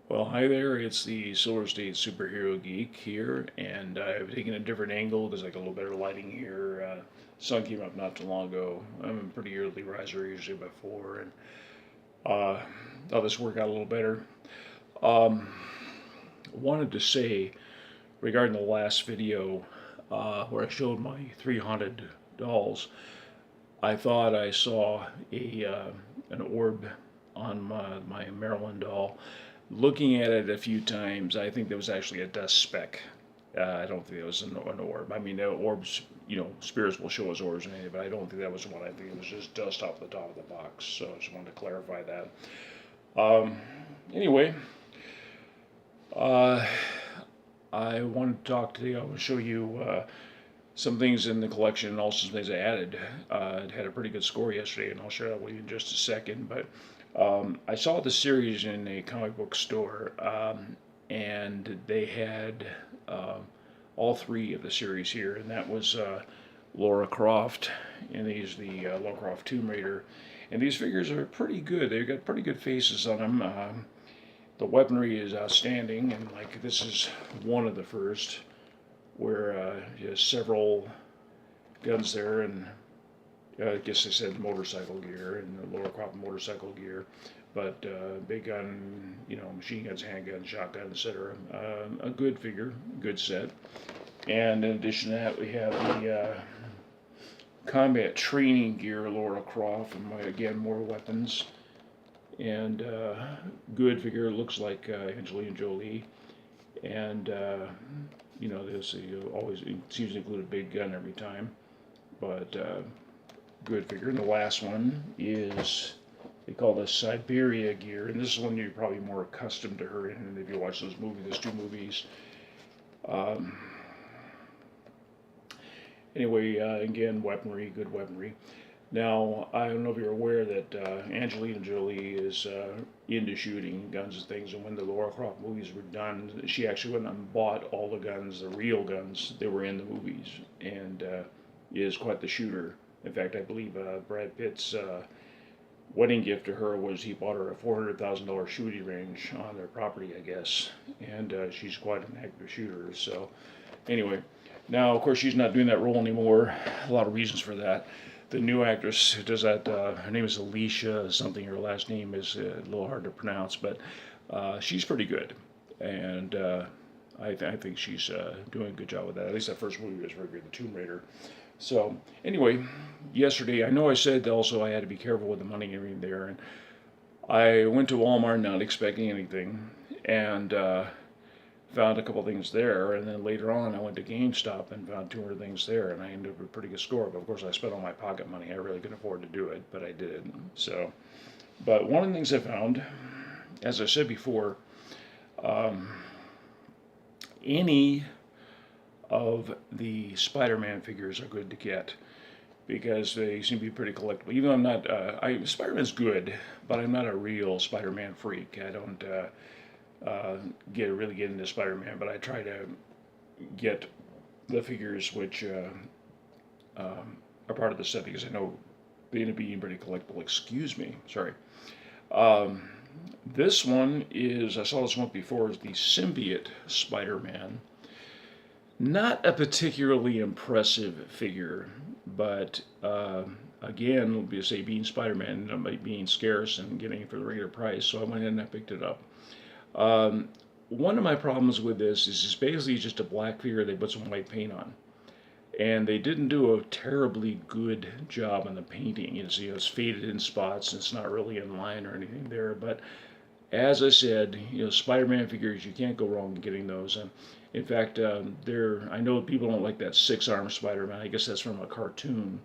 Well, hi there. It's the State Super Hero Geek here, and I've taken a different angle. There's like a little better lighting here. Sun came up not too long ago. I'm a pretty early riser, usually by 4, and uh, thought this worked out a little better. Um, Wanted to say regarding the last video where I showed my 3 haunted dolls, I thought I saw an orb on my Maryland doll. Looking at it a few times, I think there was actually a dust speck. I don't think it was an orb. I mean, orbs, spirits will show us orbs and anything, but I don't think that was one. I think it was just dust off the top of the box. So I just wanted to clarify that. Um, anyway, uh, I wanted to talk today. I want to show you some things in the collection and also some things I added. It had a pretty good score yesterday, and I'll share that with you in just a second. But I saw the series in a comic book store, and they had all 3 of the series here, and that was Lara Croft, and these the Lara Croft Tomb Raider. And these figures are pretty good. They've got pretty good faces on them. The weaponry is outstanding, and like this is one of the first where there's several guns there, and I guess they said motorcycle gear and the Lara Croft motorcycle gear, but big gun, machine guns, handguns, shotguns, etc. A good figure, good set. And in addition to that, we have the combat training gear, Lara Croft, and again more weapons. And good figure, looks like Angelina Jolie. And there's always it seems to include a big gun every time, but good figure. And the last one is, they call this Siberia gear, and this is one you're probably more accustomed to her in. And if you watch those movies, there's 2 movies. Anyway, again, weaponry, good weaponry. Now, I don't know if you're aware that Angelina Jolie is into shooting guns and things, and when the Lara Croft movies were done, she actually went and bought all the guns, the real guns that were in the movies, and is quite the shooter. In fact, I believe Brad Pitt's wedding gift to her was he bought her a $400,000 shooting range on their property, I guess, and she's quite an active shooter. So, anyway, now of course she's not doing that role anymore. A lot of reasons for that. The new actress who does that, her name is Alicia something. Her last name is a little hard to pronounce, but she's pretty good, and I think she's doing a good job with that. At least that first movie was very good, The Tomb Raider. So anyway, yesterday, I know I said also I had to be careful with the money and everything there, and I went to Walmart not expecting anything, and found a couple things there, and then later on I went to GameStop and found 200 things there, and I ended up with a pretty good score. But of course I spent all my pocket money. I really couldn't afford to do it, but I did. So, but one of the things I found, as I said before, any of the Spider-Man figures are good to get because they seem to be pretty collectible. Even though I'm not, Spider-Man's good, but I'm not a real Spider-Man freak. I don't really get into Spider-Man, but I try to get the figures which are part of the set because I know they end up being pretty collectible. Excuse me, sorry. This one is, I saw this one before, is the Symbiote Spider-Man. Not a particularly impressive figure, but again, say being Spider-Man, being scarce and getting it for the regular price, so I went in and I picked it up. One of my problems with this is it's basically just a black figure they put some white paint on. And they didn't do a terribly good job on the painting. You see, it's faded in spots and it's not really in line or anything there. But as I said, Spider-Man figures, you can't go wrong getting those. In fact, I know people don't like that 6-arm Spider-Man. I guess that's from a cartoon.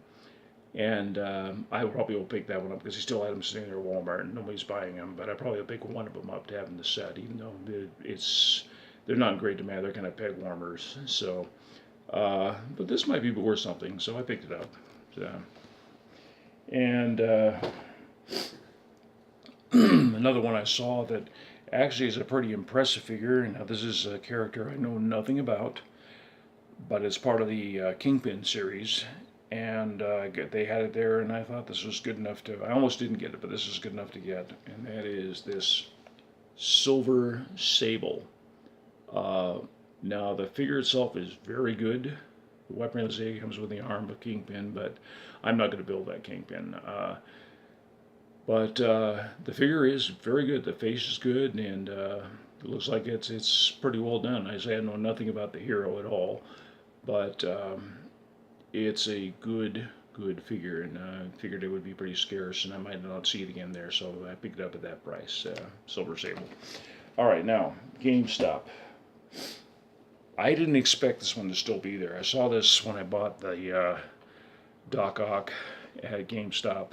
And I probably will pick that one up because he still had them sitting there at Walmart and nobody's buying them. But I probably will pick one of them up to have in the set, even though they're not in great demand. They're kind of peg warmers. So, but this might be worth something, so I picked it up. So, and another one I saw that actually is a pretty impressive figure. Now this is a character I know nothing about, but it's part of the Kingpin series. And they had it there, and I thought this was good enough to, I almost didn't get it, but this is good enough to get, and that is this Silver Sable. Now the figure itself is very good. The weapon, as I say, comes with the arm of Kingpin, but I'm not going to build that Kingpin. But the figure is very good. The face is good, and it looks like it's pretty well done. I say I know nothing about the hero at all, but it's a good figure, and I figured it would be pretty scarce, and I might not see it again there, so I picked it up at that price. Silver Sable. All right, now GameStop. I didn't expect this one to still be there. I saw this when I bought the Doc Ock at GameStop,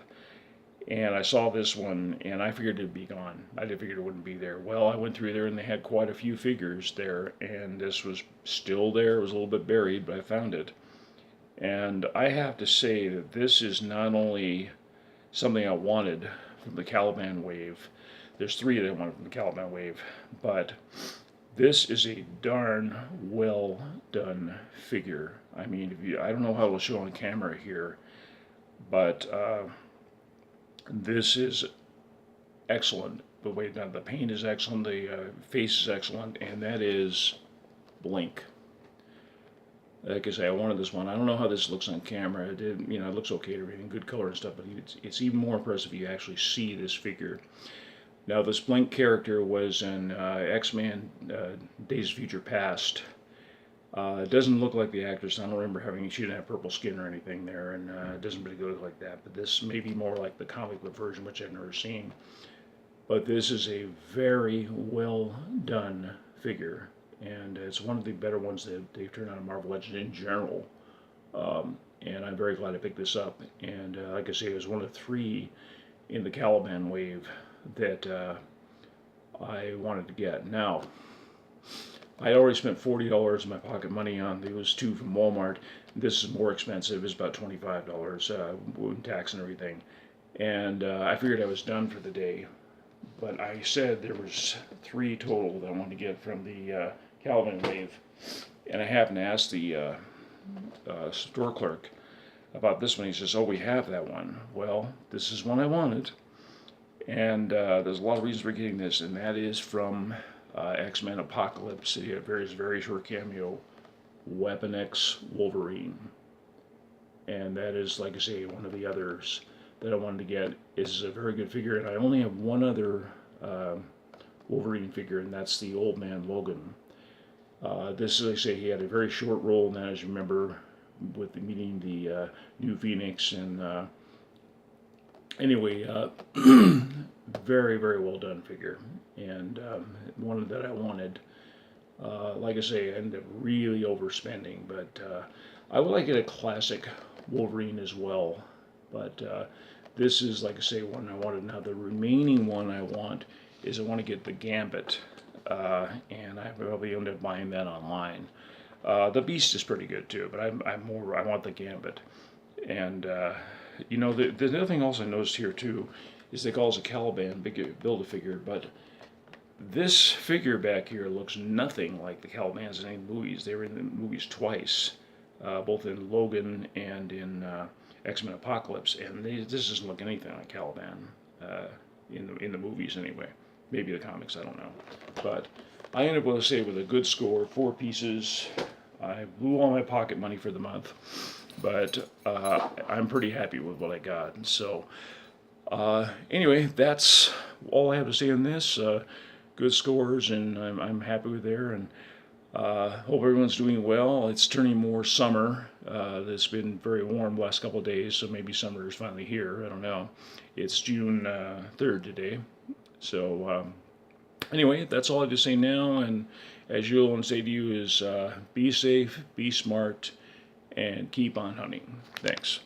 and I saw this one, and I figured it'd be gone. I didn't figure it wouldn't be there. Well, I went through there, and they had quite a few figures there, and this was still there. It was a little bit buried, but I found it. And I have to say that this is not only something I wanted from the Caliban wave. There's 3 that I wanted from the Caliban wave, but this is a darn well done figure. I mean, I don't know how it'll show on camera here, but this is excellent. The way that the paint is excellent, the face is excellent, and that is Blink. Like I say, I wanted this one. I don't know how this looks on camera. It looks okay to everything, good color and stuff, but it's even more impressive if you actually see this figure. Now, this Blink character was in X-Men Days of Future Past. It doesn't look like the actress. I don't remember she didn't have purple skin or anything there, and it doesn't really look like that. But this may be more like the comic book version, which I've never seen. But this is a very well done figure, and it's one of the better ones that they've turned out of Marvel Legends in general. And I'm very glad I picked this up. And like I say, it was one of 3 in the Caliban wave that I wanted to get. Now, I already spent $40 of my pocket money on those 2 from Walmart. This is more expensive. It's about $25 with tax and everything. And I figured I was done for the day. But I said there was 3 total that I wanted to get from the Caliban wave. And I happened to ask the store clerk about this one. He says, "Oh, we have that one." Well, this is one I wanted. And there's a lot of reasons for getting this, and that is from X-Men Apocalypse. He had a very short cameo, Weapon X Wolverine. And that is, like I say, one of the others that I wanted to get. This is a very good figure, and I only have one other Wolverine figure, and that's the Old Man Logan. This, as I say, he had a very short role in that, as you remember, with meeting the New Phoenix, and anyway, very well done figure, and one that I wanted. Like I say, I ended up really overspending, but I would like it a classic Wolverine as well. But this is, like I say, one I wanted. Now the remaining one I want is I want to get the Gambit, and I probably end up buying that online. The Beast is pretty good too, but I want the Gambit. And the other thing also I noticed here too is they call it a Caliban Build-A-Figure, but this figure back here looks nothing like the Calibans in any movies. They were in the movies twice, both in Logan and in X-Men Apocalypse, and this doesn't look anything like Caliban in the movies anyway. Maybe the comics, I don't know. But I ended up, with a good score, 4 pieces. I blew all my pocket money for the month, but I'm pretty happy with what I got. So anyway, that's all I have to say on this. Good scores, and I'm happy with there, and hope everyone's doing well. It's turning more summer. It's been very warm the last couple of days, so maybe summer is finally here. I don't know. It's June 3rd today. So anyway, that's all I have to say now, and as usual, I want to say to you is be safe, be smart, and keep on hunting. Thanks.